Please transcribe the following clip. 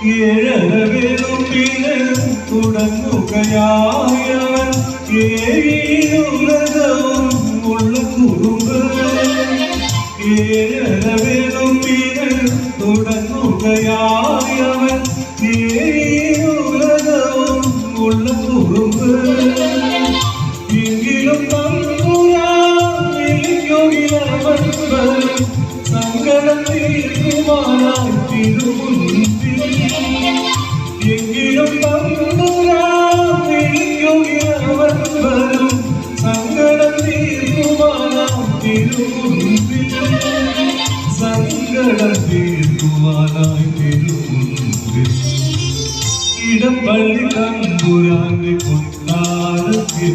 ഏഴരവേറുമ്പിന് തുടങ്ങുകയായവൻ ഏഴിനുലകവും ഉള്ള കുറുമ്പ് ഏഴരവേറുമ്പിന് തുടങ്ങുകയായവൻ ഏഴിനുലകവും ഉള്ള കുറുമ്പ് എങ്കിലും തമ്പുരാൻ സങ്കടം തീർക്കുവാനായി തിരുമുൻപിൽ എങ്കിലും തമ്പുരാൻ സങ്കടം തീർക്കുവാനായി തിരുമുൻപിൽ സങ്കടം തീർക്കുവാനായി തിരുമുൻപിൽ ഇടപ്പള്ളി തമ്പുരാന്റെ കൊട്ടാരത്തിൽ